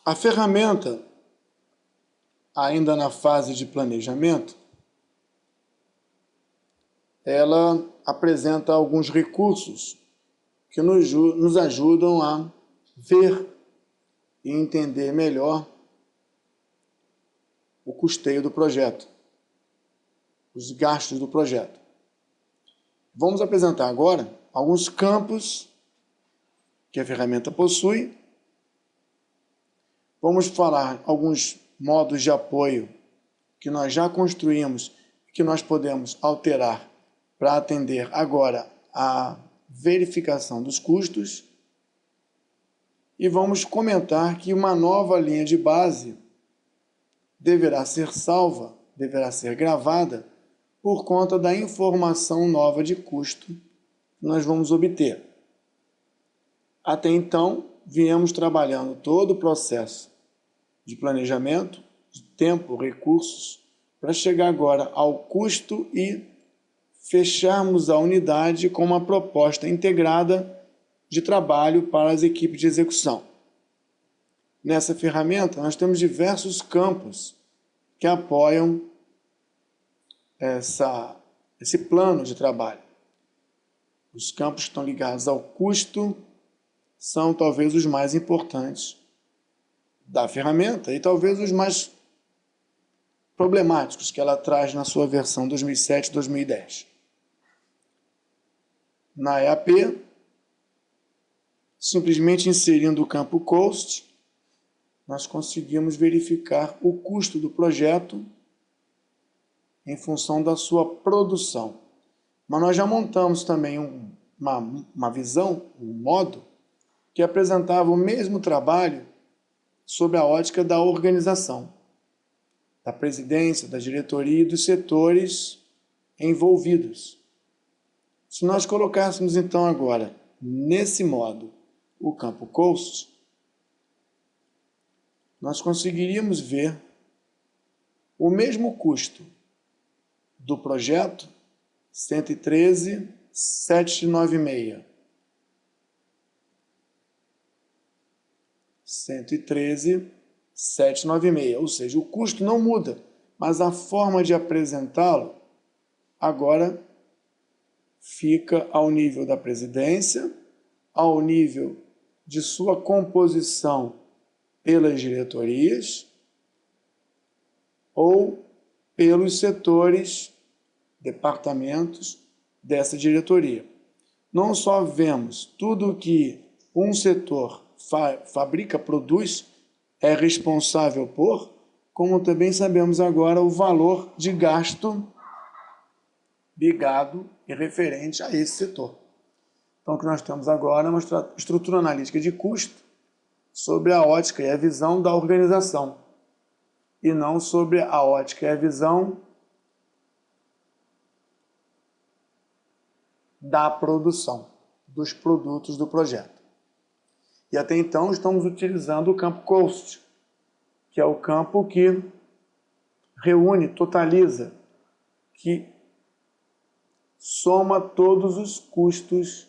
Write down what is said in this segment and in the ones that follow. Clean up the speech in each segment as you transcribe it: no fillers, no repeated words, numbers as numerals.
A ferramenta, ainda na fase de planejamento, ela apresenta alguns recursos que nos ajudam a ver e entender melhor o custeio do projeto, os gastos do projeto. Vamos apresentar agora alguns campos que a ferramenta possui. Vamos falar alguns modos de apoio que nós já construímos, que nós podemos alterar para atender agora a verificação dos custos. E vamos comentar que uma nova linha de base deverá ser salva, deverá ser gravada por conta da informação nova de custo que nós vamos obter. Até então, viemos trabalhando todo o processo de planejamento, de tempo, recursos, para chegar agora ao custo e fecharmos a unidade com uma proposta integrada de trabalho para as equipes de execução. Nessa ferramenta, nós temos diversos campos que apoiam esse plano de trabalho. Os campos que estão ligados ao custo são talvez os mais importantes da ferramenta e talvez os mais problemáticos que ela traz na sua versão 2007-2010. Na EAP, simplesmente inserindo o campo Cost, nós conseguimos verificar o custo do projeto em função da sua produção. Mas nós já montamos também uma visão, um modo, que apresentava o mesmo trabalho sob a ótica da organização, da presidência, da diretoria e dos setores envolvidos. Se nós colocássemos então agora, nesse modo, o campo Cost, nós conseguiríamos ver o mesmo custo do projeto 113.796. 113.796, ou seja, o custo não muda, mas a forma de apresentá-lo agora fica ao nível da presidência, ao nível de sua composição pelas diretorias ou pelos setores, departamentos dessa diretoria. Não só vemos tudo que um setor fabrica, produz, é responsável por, como também sabemos agora o valor de gasto ligado e referente a esse setor. Então, o que nós temos agora é uma estrutura analítica de custo sobre a ótica e a visão da organização, e não sobre a ótica e a visão da produção, dos produtos do projeto. E até então estamos utilizando o campo Cost, que é o campo que reúne, totaliza, que soma todos os custos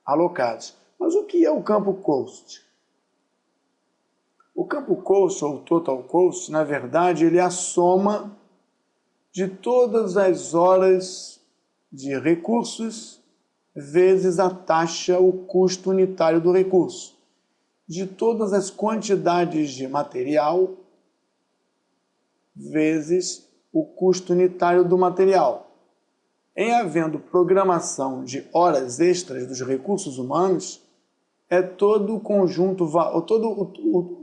alocados. Mas o que é o campo Cost? O campo Cost, ou Total Cost, na verdade, ele é a soma de todas as horas de recursos vezes a taxa, o custo unitário do recurso, de todas as quantidades de material vezes o custo unitário do material. Em havendo programação de horas extras dos recursos humanos, é todo o conjunto, todo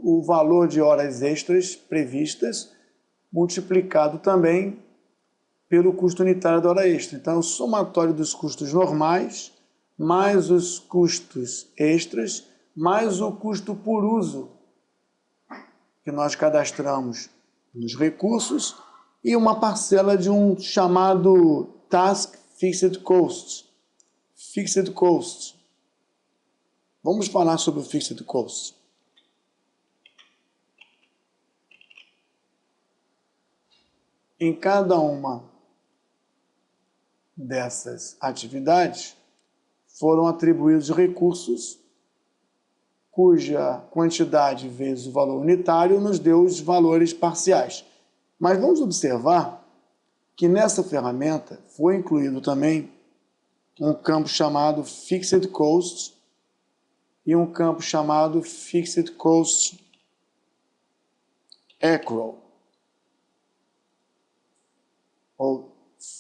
o valor de horas extras previstas multiplicado também pelo custo unitário da hora extra. Então, é o somatório dos custos normais, mais os custos extras, mais o custo por uso que nós cadastramos nos recursos e uma parcela de um chamado Task Fixed Cost. Fixed Cost. Vamos falar sobre o Fixed Cost. Em cada uma dessas atividades foram atribuídos recursos cuja quantidade vezes o valor unitário nos deu os valores parciais. Mas vamos observar que nessa ferramenta foi incluído também um campo chamado Fixed Cost e um campo chamado Fixed Cost Accrual, ou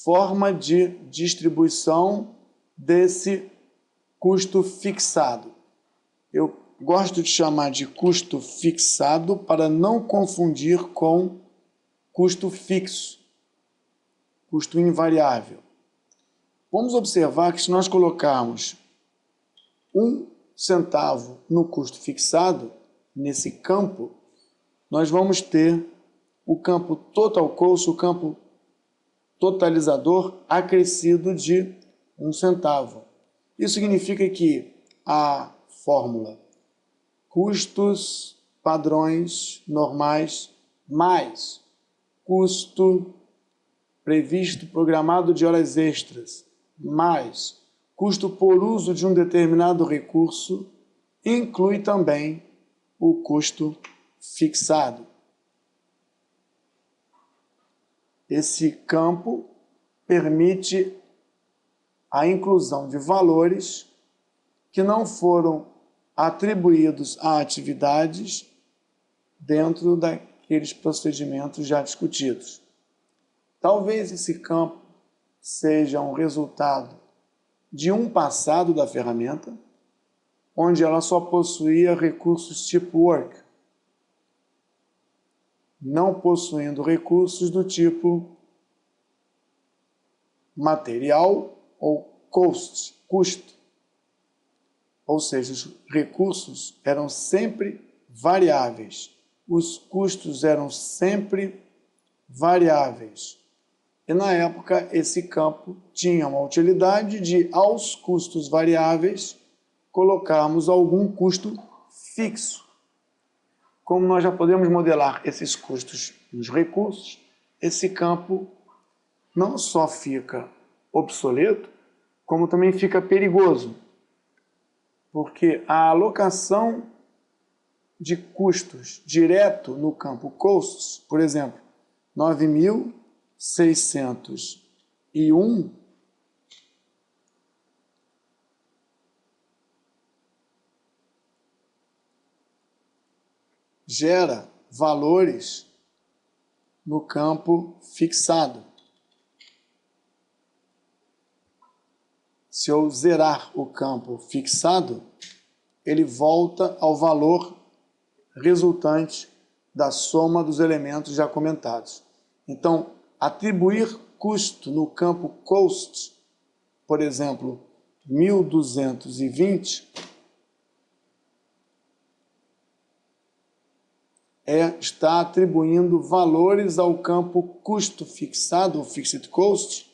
forma de distribuição desse custo fixado. Eu gosto de chamar de custo fixado para não confundir com custo fixo, custo invariável. Vamos observar que se nós colocarmos 1 centavo no custo fixado, nesse campo, nós vamos ter o campo total cost, o campo totalizador, acrescido de 1 centavo. Isso significa que a fórmula custos padrões normais mais custo previsto programado de horas extras mais custo por uso de um determinado recurso inclui também o custo fixado. Esse campo permite a inclusão de valores que não foram atribuídos a atividades dentro daqueles procedimentos já discutidos. Talvez esse campo seja um resultado de um passado da ferramenta, onde ela só possuía recursos tipo work, não possuindo recursos do tipo material ou cost, custo. Ou seja, os recursos eram sempre variáveis, os custos eram sempre variáveis. E na época esse campo tinha uma utilidade de, aos custos variáveis, colocarmos algum custo fixo. Como nós já podemos modelar esses custos nos recursos, esse campo não só fica obsoleto, como também fica perigoso, porque a alocação de custos direto no campo costs, por exemplo, 9.601, gera valores no campo fixado. Se eu zerar o campo fixado, ele volta ao valor resultante da soma dos elementos já comentados. Então, atribuir custo no campo cost, por exemplo, 1.220, está atribuindo valores ao campo custo fixado, ou fixed cost,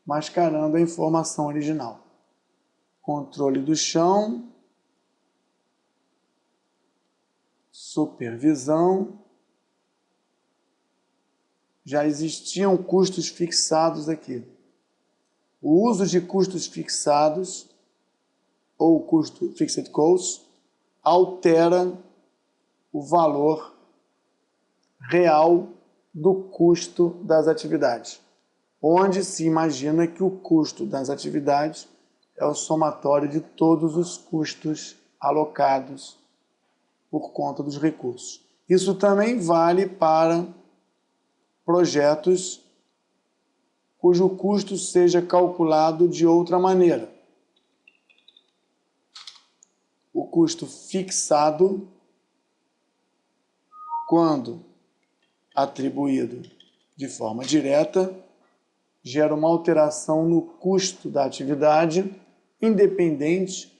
mascarando a informação original. Controle do chão, supervisão, já existiam custos fixados aqui. O uso de custos fixados, ou custo fixed cost, altera o valor real do custo das atividades, onde se imagina que o custo das atividades é o somatório de todos os custos alocados por conta dos recursos. Isso também vale para projetos cujo custo seja calculado de outra maneira. O custo fixado, quando atribuído de forma direta, gera uma alteração no custo da atividade, independente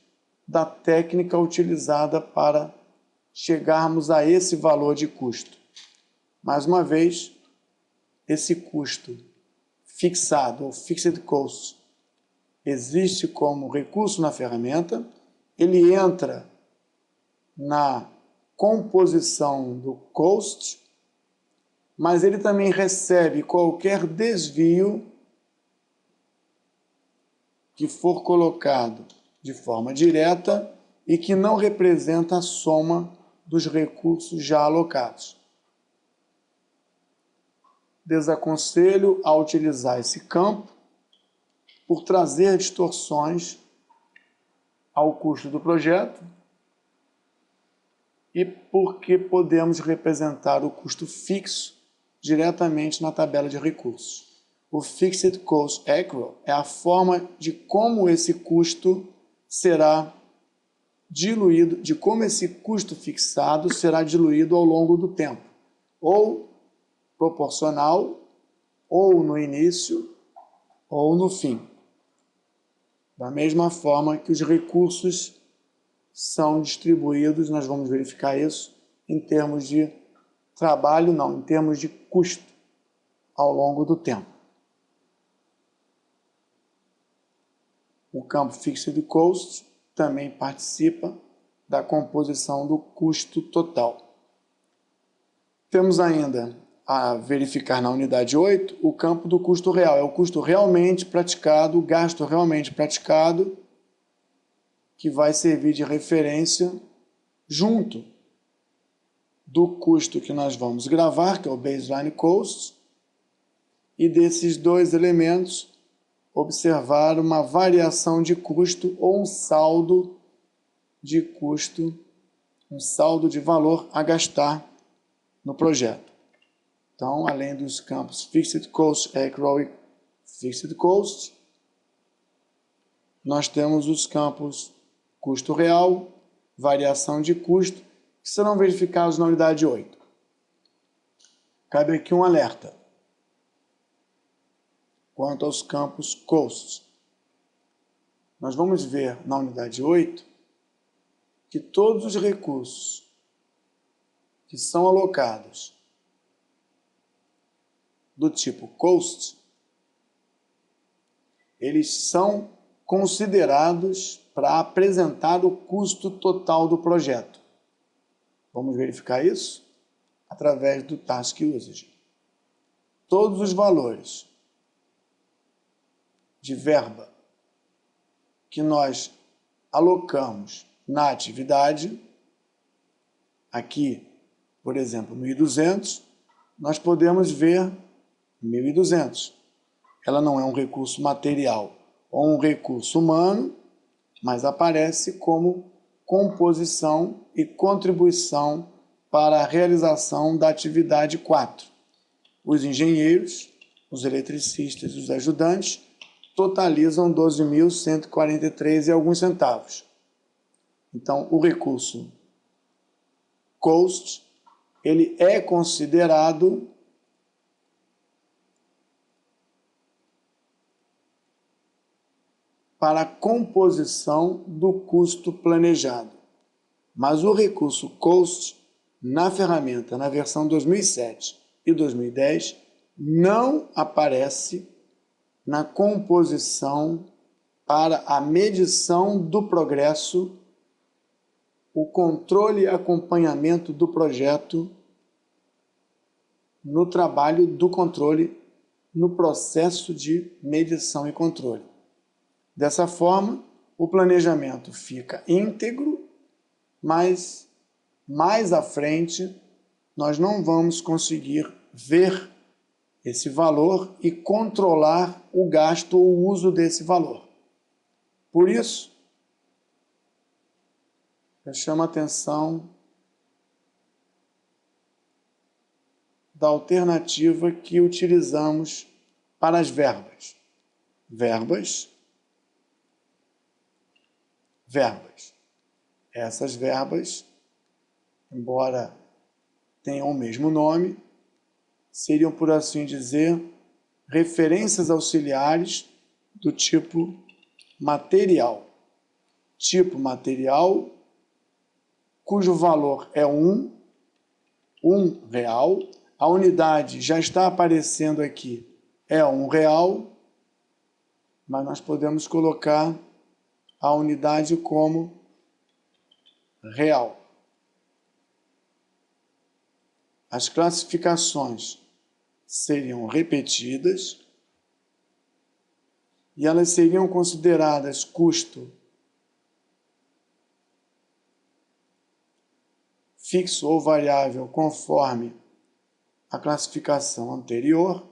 da técnica utilizada para chegarmos a esse valor de custo. Mais uma vez, esse custo fixado, ou fixed cost, existe como recurso na ferramenta, ele entra na composição do cost, mas ele também recebe qualquer desvio que for colocado de forma direta e que não representa a soma dos recursos já alocados. Desaconselho a utilizar esse campo por trazer distorções ao custo do projeto e porque podemos representar o custo fixo diretamente na tabela de recursos. O Fixed Cost Accrual é a forma de como esse custo será diluído, de como esse custo fixado será diluído ao longo do tempo, ou proporcional, ou no início, ou no fim. Da mesma forma que os recursos são distribuídos, nós vamos verificar isso em termos de trabalho, não, em termos de custo ao longo do tempo. O campo Fixed Cost também participa da composição do custo total. Temos ainda a verificar na unidade 8 o campo do custo real. É o custo realmente praticado, o gasto realmente praticado, que vai servir de referência junto do custo que nós vamos gravar, que é o Baseline Cost, e desses dois elementos observar uma variação de custo ou um saldo de custo, um saldo de valor a gastar no projeto. Então, além dos campos Fixed Cost, Accrual e Fixed Cost, nós temos os campos custo real, variação de custo, que serão verificados na unidade 8. Cabe aqui um alerta quanto aos campos Costs. Nós vamos ver na unidade 8 que todos os recursos que são alocados do tipo Cost, eles são considerados para apresentar o custo total do projeto. Vamos verificar isso através do Task Usage. Todos os valores de verba que nós alocamos na atividade, aqui, por exemplo, 1.200, nós podemos ver 1.200. Ela não é um recurso material ou um recurso humano, mas aparece como composição e contribuição para a realização da atividade 4. Os engenheiros, os eletricistas e os ajudantes totalizam 12.143 e alguns centavos. Então, o recurso Cost, ele é considerado para a composição do custo planejado. Mas o recurso Cost, na ferramenta, na versão 2007 e 2010, não aparece na composição para a medição do progresso, o controle e acompanhamento do projeto no trabalho do controle, no processo de medição e controle. Dessa forma, o planejamento fica íntegro, mas mais à frente nós não vamos conseguir ver esse valor e controlar o gasto ou o uso desse valor. Por isso, eu chamo a atenção da alternativa que utilizamos para as verbas. Verbas. Essas verbas, embora tenham o mesmo nome, seriam, por assim dizer, referências auxiliares do tipo material. Tipo material, cujo valor é 1 real. A unidade já está aparecendo aqui, é R$1, mas nós podemos colocar a unidade como real. As classificações seriam repetidas e elas seriam consideradas custo fixo ou variável conforme a classificação anterior,